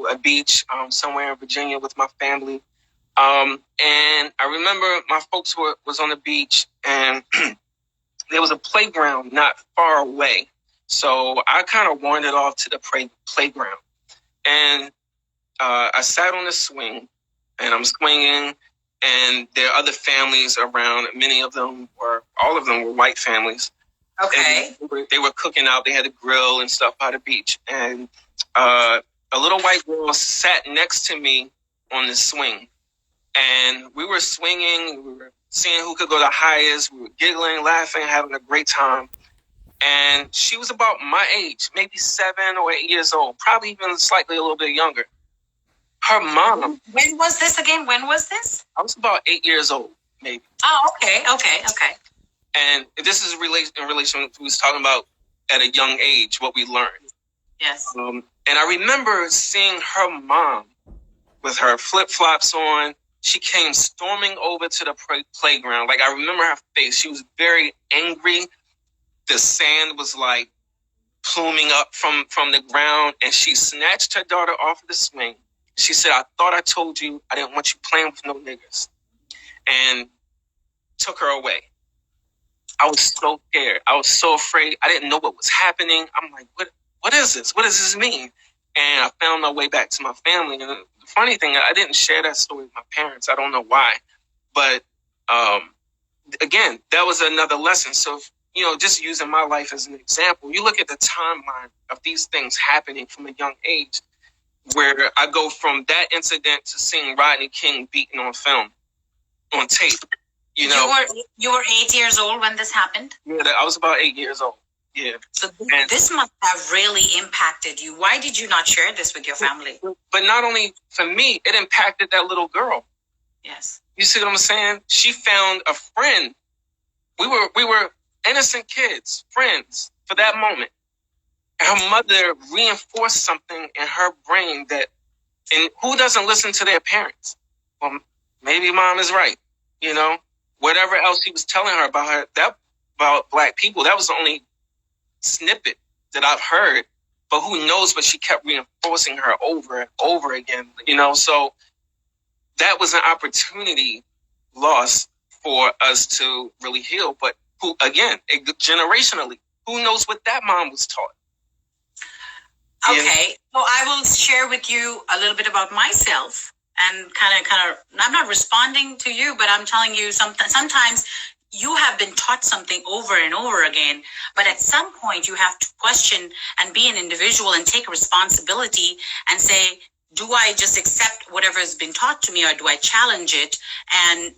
to a beach somewhere in Virginia with my family. And I remember my folks was on the beach, and there was a playground not far away. So I kind of wandered off to the playground. And I sat on the swing, and I'm swinging, and there are other families around. All of them were white families. Okay. And they were cooking out. They had a grill and stuff by the beach. And a little white girl sat next to me on the swing. And we were swinging. We were seeing who could go the highest. We were giggling, laughing, having a great time. And she was about my age, maybe 7 or 8 years old, probably even slightly a little bit younger. Her mom. When was this again? When was this? I was about 8 years old, maybe. Oh, okay. And this is in relation to what we was talking about at a young age, what we learned. Yes. And I remember seeing her mom with her flip-flops on. She came storming over to the playground. Like, I remember her face. She was very angry. The sand was like pluming up from the ground, and she snatched her daughter off of the swing. She said, "I thought I told you I didn't want you playing with no niggers," and took her away. I was so scared. I was so afraid. I didn't know what was happening. I'm like, what is this? What does this mean? And I found my way back to my family. And the funny thing, I didn't share that story with my parents. I don't know why. But again, that was another lesson. So, just using my life as an example, you look at the timeline of these things happening from a young age, where I go from that incident to seeing Rodney King beaten on film, on tape. You were 8 years old when this happened? Yeah, I was about 8 years old. Yeah. So this must have really impacted you. Why did you not share this with your family? But not only for me, it impacted that little girl. Yes. You see what I'm saying? She found a friend. We were innocent kids, friends for that moment. And her mother reinforced something in her brain and who doesn't listen to their parents? Well, maybe mom is right. Whatever else she was telling her about about Black people, that was the only snippet that I've heard. But who knows? But she kept reinforcing her over and over again. So that was an opportunity lost for us to really heal. But generationally, who knows what that mom was taught? Okay, so I will share with you a little bit about myself. And kind of, I'm not responding to you, but I'm telling you sometimes you have been taught something over and over again, but at some point you have to question and be an individual and take responsibility and say, do I just accept whatever has been taught to me, or do I challenge it and,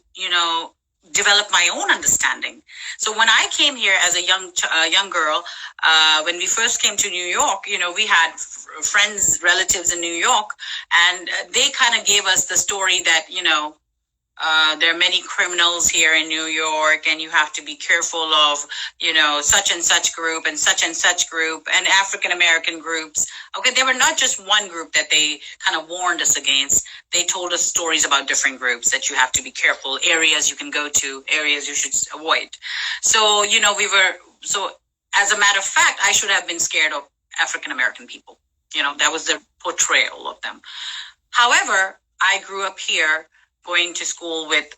develop my own understanding? So when I came here as a young girl, when we first came to New York, we had friends, relatives in New York, and they kind of gave us the story that, there are many criminals here in New York, and you have to be careful of, such and such group and such group and African American groups. Okay, they were not just one group that they kind of warned us against. They told us stories about different groups that you have to be careful, areas you can go to, areas you should avoid. So, so as a matter of fact, I should have been scared of African American people. That was the portrayal of them. However, I grew up here going to school with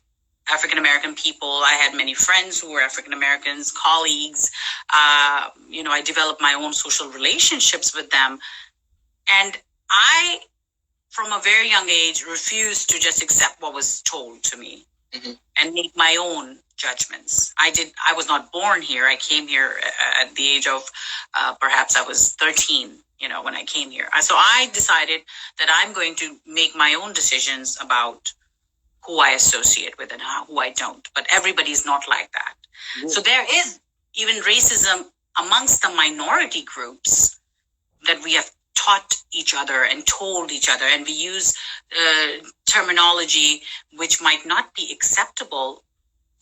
African American people. I had many friends who were African Americans, colleagues. I developed my own social relationships with them. And I, from a very young age, refused to just accept what was told to me and make my own judgments. I was not born here. I came here at the age of, perhaps I was 13, when I came here. So I decided that I'm going to make my own decisions about who I associate with and who I don't. But everybody's not like that. Yeah. So there is even racism amongst the minority groups that we have taught each other and told each other, and we use terminology which might not be acceptable,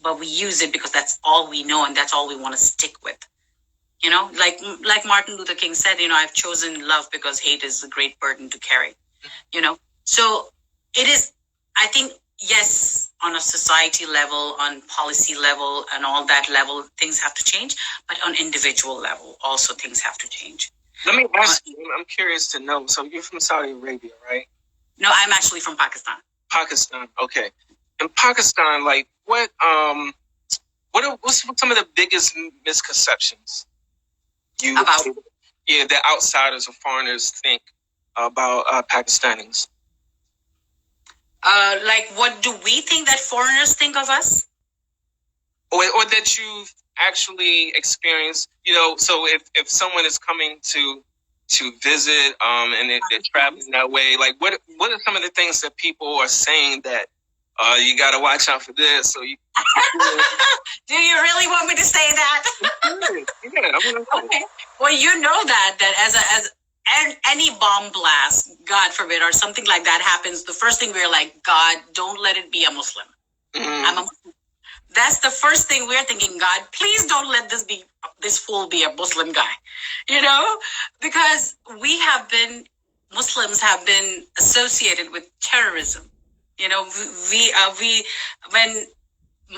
but we use it because that's all we know and that's all we want to stick with. Like Martin Luther King said, I've chosen love because hate is a great burden to carry. So it is, I think, yes, on a society level, on policy level, and all that level, things have to change. But on individual level, also things have to change. Let me ask you, I'm curious to know. So you're from Saudi Arabia, right? No, I'm actually from Pakistan. Pakistan, okay. In Pakistan, like what's some of the biggest misconceptions About that outsiders or foreigners think about Pakistanis? Like, what do we think that foreigners think of us? Or that you've actually experienced, so if someone is coming to visit and they're traveling that way, like what are some of the things that people are saying that you got to watch out for this? So you do you really want me to say that? Okay. Well, you know that as any bomb blast, God forbid, or something like that happens, the first thing we're like, God, don't let it be a Muslim. I'm a Muslim. That's the first thing we're thinking, God, please don't let this fool be a Muslim guy, because Muslims have been associated with terrorism. We when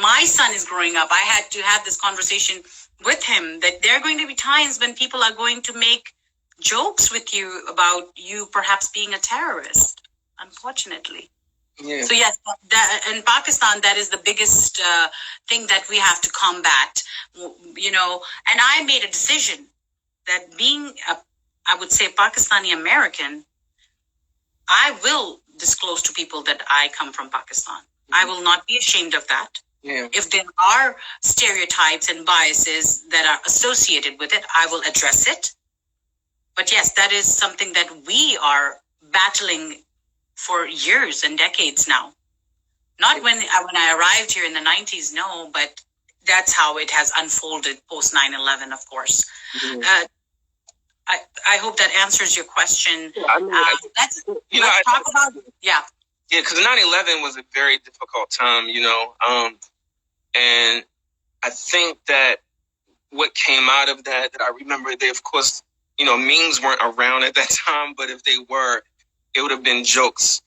my son is growing up, I had to have this conversation with him that there are going to be times when people are going to make jokes with you about you perhaps being a terrorist, unfortunately. Yeah. So yes, in Pakistan, that is the biggest thing that we have to combat. And I made a decision that being I would say Pakistani American, I will disclose to people that I come from Pakistan. Mm-hmm. I will not be ashamed of that. Yeah. If there are stereotypes and biases that are associated with it, I will address it. But yes, that is something that we are battling for years and decades now. Not when I arrived here in the 90s, no, but that's how it has unfolded post 9/11, of course. Mm-hmm. I hope that answers your question. Yeah, let's talk about Yeah, because 9/11 was a very difficult time, and I think that what came out of that I remember, they, of course, memes weren't around at that time, but if they were, it would have been jokes,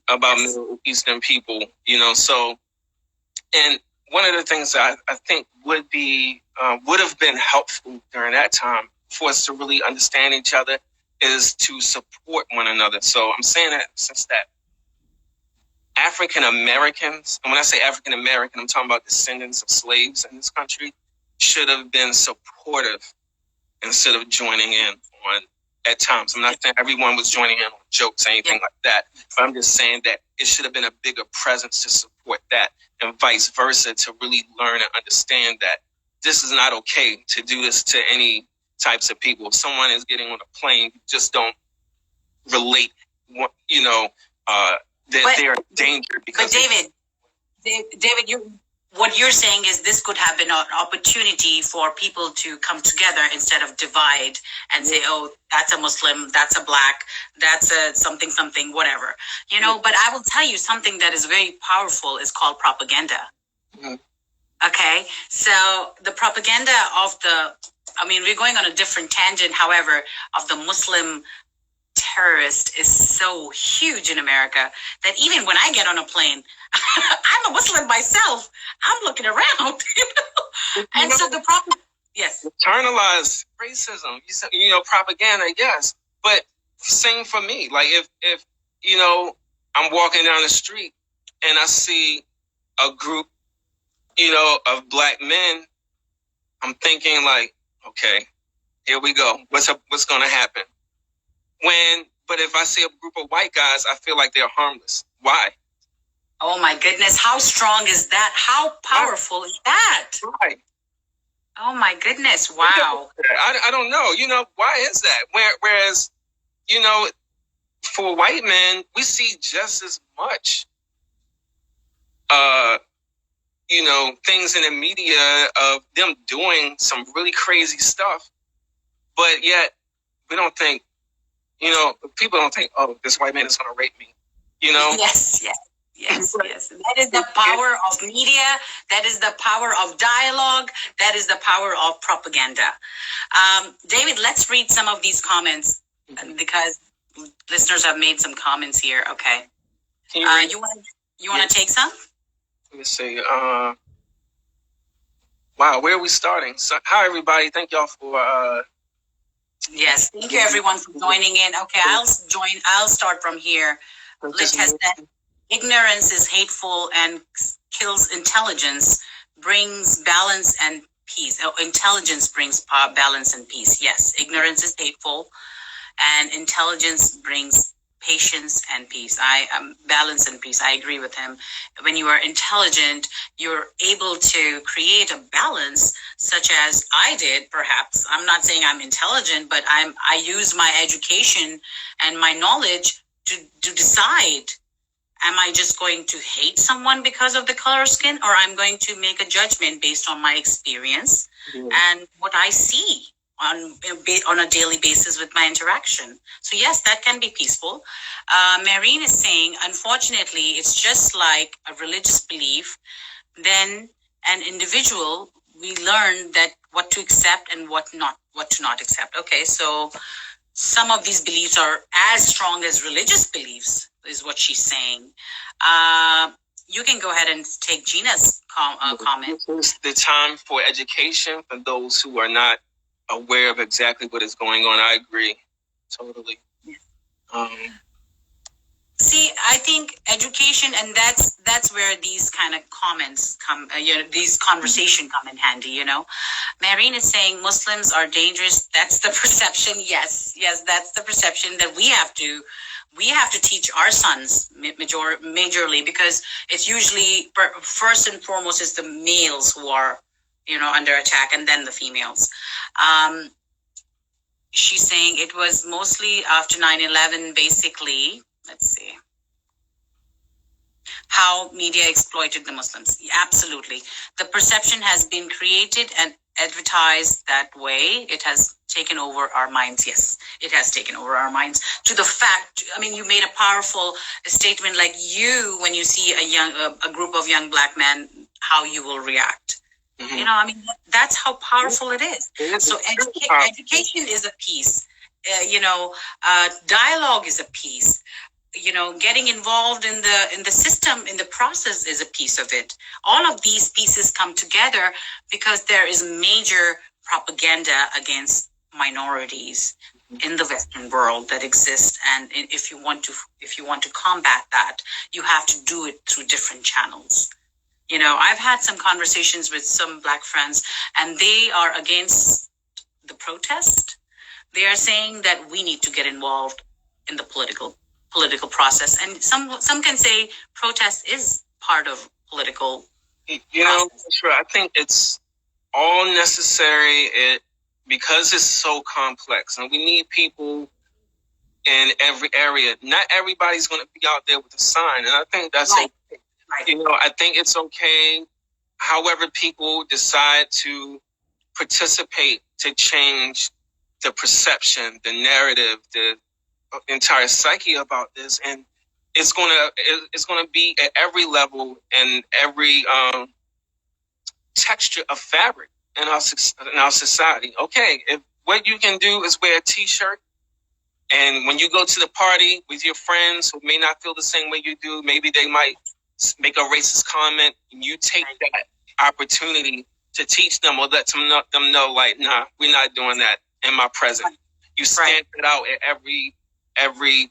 about Middle Eastern people, so, and one of the things that I think would have been helpful during that time for us to really understand each other is to support one another. So I'm saying that since that African Americans, and when I say African American, I'm talking about descendants of slaves in this country, should have been supportive instead of joining in on at times. I'm not saying everyone was joining in on jokes or anything like that, but I'm just saying that it should have been a bigger presence to support that, and vice versa, to really learn and understand that this is not okay to do this to any types of people. If someone is getting on a plane, just don't relate, that they're in danger. Because David, what you're saying is this could have been an opportunity for people to come together instead of divide and say, oh, that's a Muslim, that's a black, that's a something, whatever. But I will tell you something that is very powerful is called propaganda. Mm-hmm. Okay? So the propaganda of we're going on a different tangent, however, of the Muslim terrorist is so huge in America that even when I get on a plane, I'm a Muslim myself. I'm looking around, and so the problem, yes, internalized racism. Propaganda, yes, but same for me. Like if I'm walking down the street and I see a group, of black men, I'm thinking like, okay, here we go. What's going to happen? But if I see a group of white guys, I feel like they're harmless. Why? Oh my goodness. How strong is that? How powerful is that? Right. Oh my goodness. Wow. I don't know. Why is that? Whereas, for white men, we see just as much, things in the media of them doing some really crazy stuff, but yet we don't think, people don't think, oh, this white man is going to rape me, Yes. That is the power of media. That is the power of dialogue. That is the power of propaganda. David, let's read some of these comments because listeners have made some comments here. Okay. You want to take some? Let me see. Wow, where are we starting? So, hi, everybody. Thank y'all for Yes, thank you everyone for joining in. Okay, I'll start from here. Lit has said, ignorance is hateful and kills intelligence, brings balance and peace. Oh, intelligence brings balance and peace. Yes, ignorance is hateful and intelligence brings patience and peace. Balance and peace. I agree with him. When you are intelligent, you're able to create a balance, such as I did. Perhaps I'm not saying I'm intelligent, but I use my education and my knowledge to decide. Am I just going to hate someone because of the color of skin, or I'm going to make a judgment based on my experience and what I see on a daily basis with my interaction? So yes, that can be peaceful. Marine is saying, unfortunately, it's just like a religious belief. Then an individual, we learn that what to accept and what to not accept. Okay, so some of these beliefs are as strong as religious beliefs, is what she's saying. You can go ahead and take Gina's comment. This is the time for education for those who are not aware of exactly what is going on. I agree, totally. See, I think education, and that's where these kind of comments come, these conversation come in handy. Marine is saying Muslims are dangerous. That's the perception. Yes, that's the perception that we have to teach our sons majorly, because it's usually first and foremost is the males who are under attack, and then the females. She's saying it was mostly after 9/11, basically. Let's see. How media exploited the Muslims. Absolutely. The perception has been created and advertised that way. It has taken over our minds. Yes, it has taken over our minds to the fact, you made a powerful statement, like when you see a group of young black men, how you will react. Mm-hmm. That's how powerful it is. So education is a piece. Dialogue is a piece. Getting involved in the system, in the process, is a piece of it. All of these pieces come together because there is major propaganda against minorities in the Western world that exists. And if you want to combat that, you have to do it through different channels. I've had some conversations with some black friends, and they are against the protest. They are saying that we need to get involved in the political process, and some can say protest is part of political process. Sure, I think it's all necessary because it's so complex, and we need people in every area. Not everybody's going to be out there with a sign, and I think that's right. Okay. Right. I think it's okay however people decide to participate to change the perception, the narrative, the entire psyche about this, and it's gonna be at every level and every texture of fabric in our society. Okay, if what you can do is wear a t-shirt, and when you go to the party with your friends who may not feel the same way you do, maybe they might make a racist comment, and you take that opportunity to teach them or let them know, like, nah, we're not doing that in my presence. You stand it out at every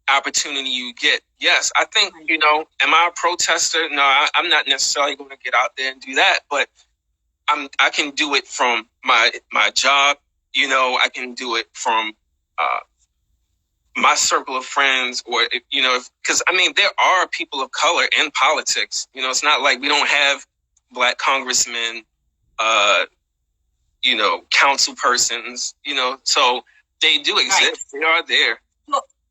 opportunity you get. Yes, I think, am I a protester? No, I'm not necessarily going to get out there and do that, but I can do it from my job. I can do it from my circle of friends, or because there are people of color in politics. It's not like we don't have black congressmen, council persons, so they do exist. Right. They are there.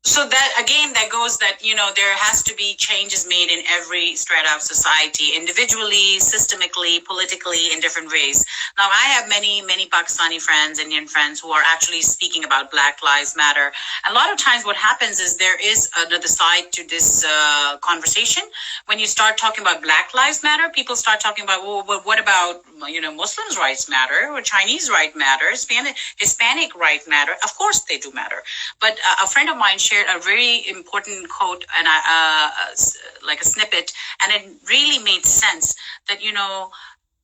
So that, again, that goes that, there has to be changes made in every strata of society, individually, systemically, politically, in different ways. Now, I have many, many Pakistani friends, Indian friends, who are actually speaking about Black Lives Matter. A lot of times what happens is there is another side to this conversation. When you start talking about Black Lives Matter, people start talking about, well, what about, Muslims' rights matter, or Chinese rights matter, Hispanic rights matter? Of course they do matter. But a friend of mine shared a very important quote, and like a snippet, and it really made sense that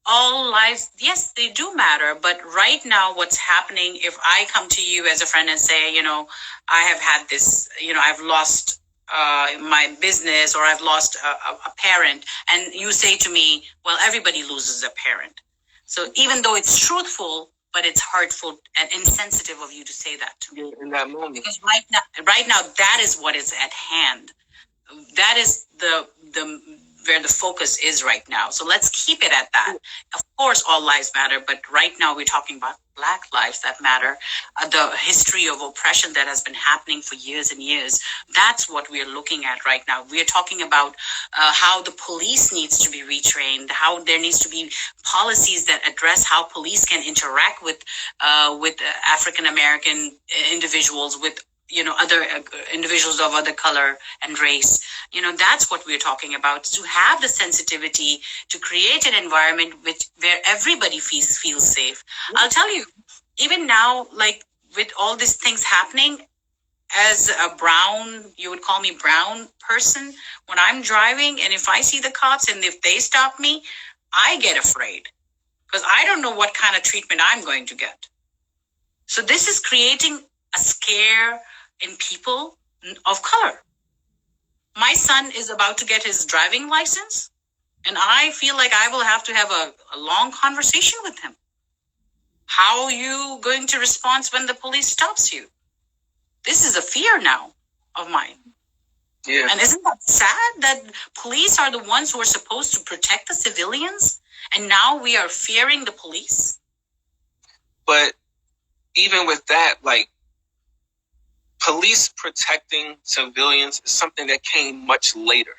all lives, yes, they do matter. But right now, what's happening, if I come to you as a friend and say, I have had this, I've lost my business, or I've lost a parent, and you say to me, well, everybody loses a parent. So even though it's truthful, but it's hurtful and insensitive of you to say that to me. In that moment. Because right now, that is what is at hand. That is the where the focus is right now. So let's keep it at that. Of course, all lives matter, but right now we're talking about Black lives that matter. The history of oppression that has been happening for years and years. That's what we're looking at right now. We're talking about how the police needs to be retrained, how there needs to be policies that address how police can interact with African American individuals, with other individuals of other color and race. That's what we're talking about, to have the sensitivity to create an environment where everybody feels safe. I'll tell you, even now, like with all these things happening, as a brown, you would call me brown person, when I'm driving and if I see the cops and if they stop me, I get afraid because I don't know what kind of treatment I'm going to get. So this is creating a scare in people of color. My son is about to get his driving license, and I feel like I will have to have a long conversation with him. How are you going to respond when the police stops you? This is a fear now of mine. Yeah. And isn't that sad that police are the ones who are supposed to protect the civilians, and now we are fearing the police? But even with that, like, police protecting civilians is something that came much later.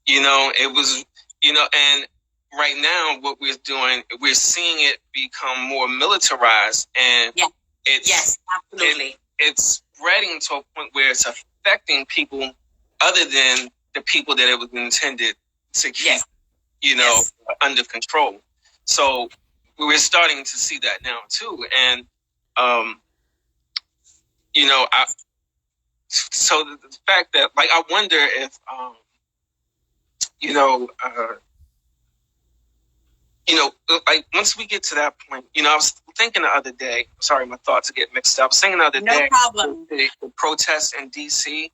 It was, and right now what we're doing, we're seeing it become more militarized, and yes, absolutely. It's spreading to a point where it's affecting people other than the people that it was intended to keep, under control. So we're starting to see that now too. And, so the fact that, like, I wonder if, like, once we get to that point, I was thinking the other day, sorry, my thoughts get mixed up. I was thinking the other day, problem. The protests in DC,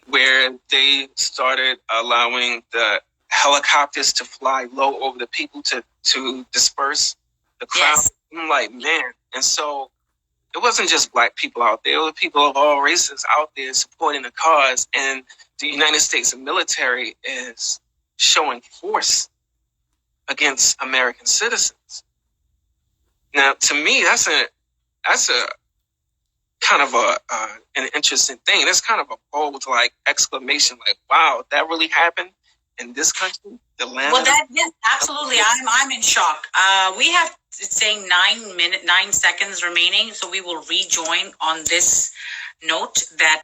where they started allowing the helicopters to fly low over the people to disperse the crowd. Yes. I'm like, man. And so it wasn't just Black people out there. It was people of all races out there supporting the cause. And the United States military is showing force against American citizens. Now, to me, that's a kind of an interesting thing. That's kind of a bold, like, exclamation, like, wow, that really happened in this country? The land. Well, yes, absolutely. I'm in shock. We have, it's saying 9 seconds remaining, so we will rejoin on this note that